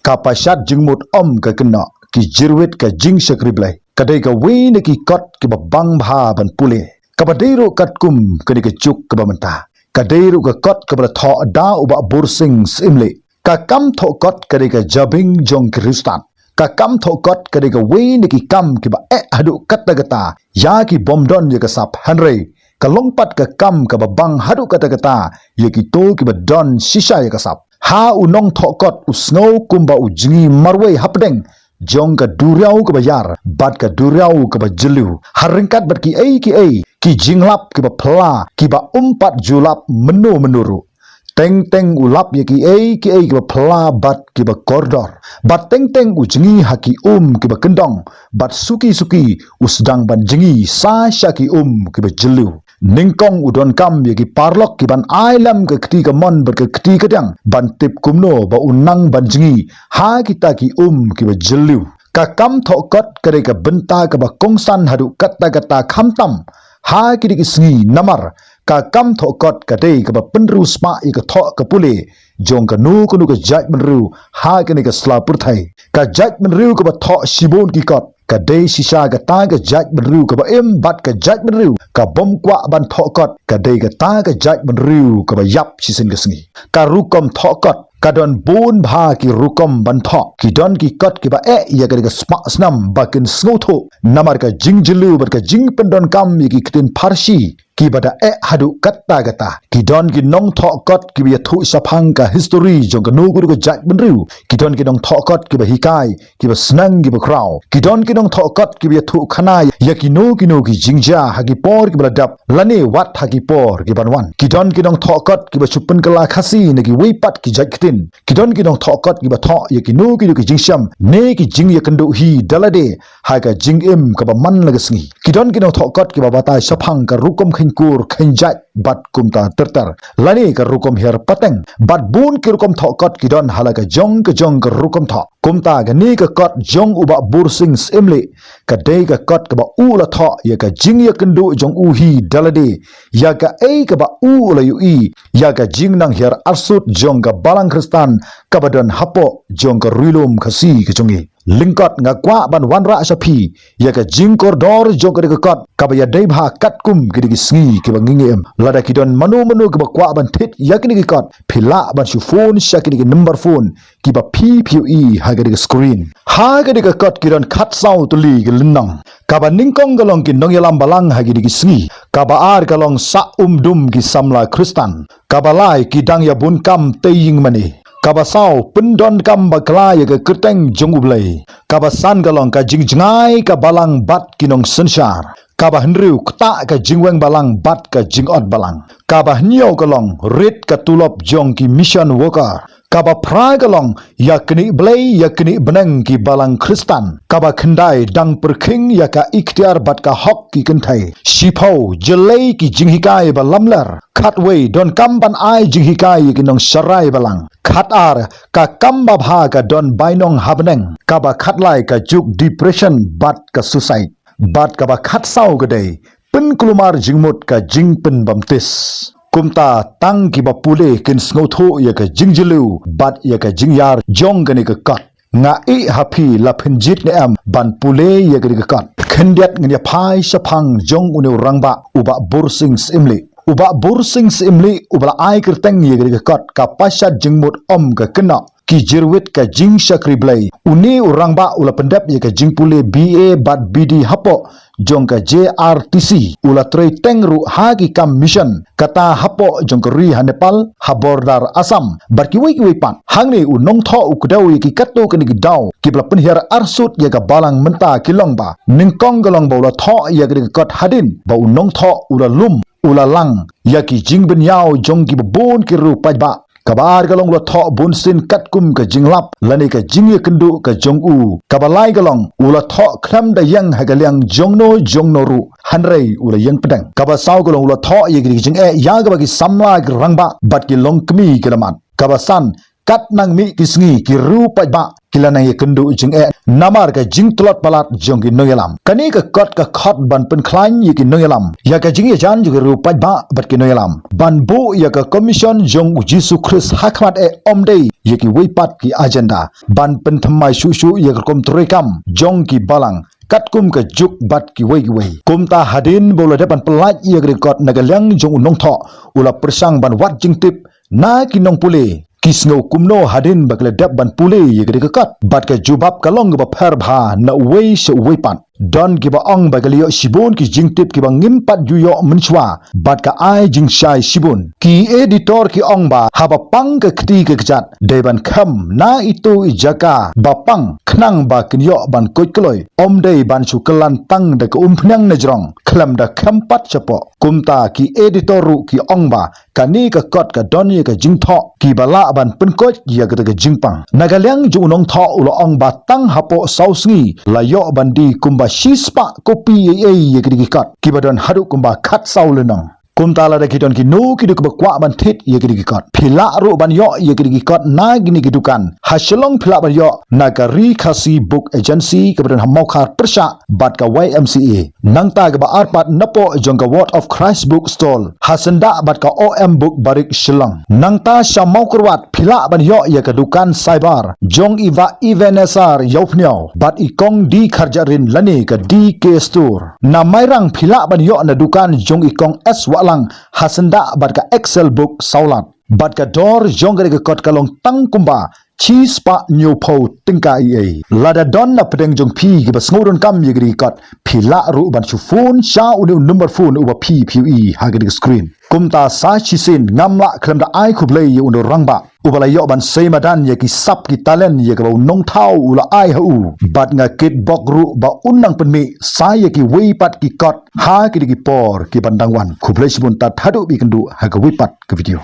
Kapasat jengmut ke kena ki jirwit ka jing sakriblai kadai ka wei ki kot ki babang bha ban pule kabadairu katkum kani ka cuk ka bamenta kadairu ka kot ka bala tho da uba bursing simle ka kam tho kot kadai ka jabing jong kristan ka kam tho kot kadai ka wei ki kam ki ba hadu kata kata ya ki bomdon ya ka sap hanrei ka longpat ka kam ka babang hadu kata kata ya ki to ki ba don shisha ya ka sap ha unong thokot usno kumba ujingi marwei hapdeng jong ka duriau ka bayar bat ka duriau ka bajelu haringkat bat ki ki jinglap ki ba phla ki ba umpat julap menuru teng ulap ya ki ba phla bat ki ba kordor bat teng ujingi haki ki ba kendong bat suki usdang ban jingi sa syaki ki ba jelu ningkong udon kam yagi parlok ki ban ailam ke keti ka mon ber ke keti kadang ban tip kumno ba unang ban jingi ha kita ki ki ba jelu ka kam thokot kare ka benta ka ba kongsan hadu kata khamtam ha ki ki sngi namar ka kam thokot ka dei ka ba penru sma i ka tho ka pule jong ka nu ka jaj menru ha ki ka slapur thai ka jaj menru ka ba tho sibon ki kot ka dei shisha ka ta ka jaj menru ka ba bat ka jaj menru ka bom kwa ban thokot ka dei ka ta ka jaj menru ka ba yap sisin ka sngi ka rukom thokot ka don bun bha ki rukom ban tho ki don ki kot ki ba ya ka sma snam bakin snotho namar ka jingjilu bar ka jing pendon kam ki kitin parsi ki bada hadu kata ki don ki nong thokot ki bi thu saphang ka history jong ka nu gu ka jaj menru ki don ki nong thokot ki ba hikai ki ba snang ki ba kraw ki don ki nong thokot ki bi thu khana ya ki no ki jingja ha ki por ki ba dap lane wat ha ki por ki ban wan ki don ki nong thokot ki ba chupun kala khasi ne ki weipat ki jaj kitin ki don ki nong thokot ki ba tho ya ki no ki jingsham ne ki jing ya kandu hi dalade ha ka jing ka ba man la sngi ki don ki nong thokot ki ba bata saphang ka rukom kur khenjat bat kumta tertar lani ka rukom her pateng bat bun ki rukom thokot ki don halaka jong ka rukom tho kumta ga ni ka kot jong uba bursing simle ka dei ka kot ka ba u la tho ya ka jing ya kendu jong u hi dalade ya ka ka ba u la yu ya ka jing nang her arsut jong ka balang kristan ka badon hapo jong ka ruilum khasi ka jongi lingkot nga kwa ban wanra sapi ya ka jing kordor jong ka kot ka ba ya dei bha kat kum ki sngi ki ba ngingi lada ki don manu ki ba kwa ban thit ya ki kot phila ban su phone sha ki number phone ki ba PPE ha ki screen ha ki kot ki don khat sau tu li ki linnang ka ba ningkong galong ki nong yalam balang ha ki sngi ka ba ar galong sa dum ki samla kristan ka ba lai ki dang ya bun kam teying mani kabasau pendon kam bakla ya ke kerteng jongublai kabasan galong ka jingjngai ka balang bat kinong sensar kaba hendriu kta ka jingweng balang bat ka jingot balang kaba hnyau galong red ka tulop jong ki mission worker kaba pra galong yakni blai yakni benang ki balang kristan kaba khendai dang perkhing ya ka ikhtiar bat ka hok ki kenthai sipau jelai ki jinghikai ba lamlar khatwei don kam ban ai jinghikai ki nong sarai balang khat ar ka kamba bha ka don bainong habneng kaba khatlai ka juk depression bat ka suicide bat kaba khat sau gadai pen kulumar jingmut ka jingpen bamtis kumta tang ki ba pule kin snotho ya ka jingjilu bat ya ka jingyar jong gani ka kat nga happy la phinjit ne am ban pule ya ka kat khendiat ngya phai saphang jong unu rangba uba bursing simli uba bursing simli ubla ai kerteng ya ka kat ka pasat jingmut ka kena ki jirwit ka jing shakri blai uni urangba ula pendap ya ka jing pule BA bat BD hapo jong ka JRTC ula trei tengru ha ki kam mission kata hapo jong ka ri ha Nepal ha bordar Assam barki wi pan hangne u nong tho u kdau ki katto ka ni daw ki bla pen her arsut ya ka balang menta kilong ba ningkong galong ba ula tho ya ka kot hadin ba u nong tho ula lum ula lang ya ki jing ben yao jong ki bon ki ru pa ba kabar galong lo tho bun sin katkum ka jinglap lani ka jingye kendu ka jongu kabalai galong ula tho khlam da yang hagaliang jongno ru hanrei ula yang pedang kabasau galong ula tho ye gi jing ya ga bagi samla rangba bat ki long kmi kelamat kabasan kat nang mi kisngi ki rupa ba kilana ye kendu jing namar ka jing tlot palat jong ki noyalam kani ka kot ka khot ban pen khlain ye ki noyalam ya ka jing ye jan ju rupa ba bat ki noyalam ban bu ya ka commission jong jisu christ hakmat omdei ye ki weipat ki agenda ban pen thamai shu ye ka kom trekam jong ki balang katkum ka juk bat ki wei kumta hadin bola depan pelat ye rekod nagalang jong unong tho ula persang ban wat jing tip na ki nong pule kisno kumno hadin bakle dap ban pule ye kat bat ka jubab kalong ba pher bha na wei se wei pat don ki ba ong ba galio sibun ki jing tip ki ba ngim pat juyo menchwa bat ka ai jing shai sibun ki editor ki ong ba haba pang ka khti ka jat de ban kham na itu ijaka ba pang khnang ba kinyo ban koi kloi om dei ban chu kelan tang de ka phnang na jrong khlam da kham pat chapo kumta ki editor ru ki ong ba kani ka kot ka don ye ka jing tho ki bala ban pen ko ya ka jing pang nagalyang ju nong tho ulo ong ba tang hapo sausngi la yo bandi kumba shispa kopi ye ki kat ki badon hadu kumba khat saulenang kumtala da kidon ki no ki duk bakwa ban thit ye ki kat phila ru ban yo ye ki kat na gini ki dukan hashlong phila ban yo na ka ri khasi book agency ki badon hamau khar persha bat ka YMCA nangta ka ba arpat napo jong ka word of christ book stall hasanda bat ka OM book barik shilong nangta shamau kurwat phila ban yo ye ka dukan cyber jong iwa evenesar yopnyao bat ikong di kharjarin lani ka DK store na mairang phila ban yo na dukan jong ikong S lang hasanda bat ka excel book saulat bat ka dor jongre ka kot kalong tang kumba chi spa new po tingka ie lada don na pedeng jong pi ki ba sngodon kam ye gri kot phila ru ban chu phone sha unu number phone uba PPE ha gri screen kumta sa chi sin ngamla khlem da ai khuble ye unu rangba ubala yo ban seimadan ye ki sap ki talent ye ka nong thau ula ai hu bat nga kit bok ru ba unang penmi sa ye ki weipat ki kot ha ki por ki bandangwan khuble sibun ta thadu bi kendu ha ka weipat ke video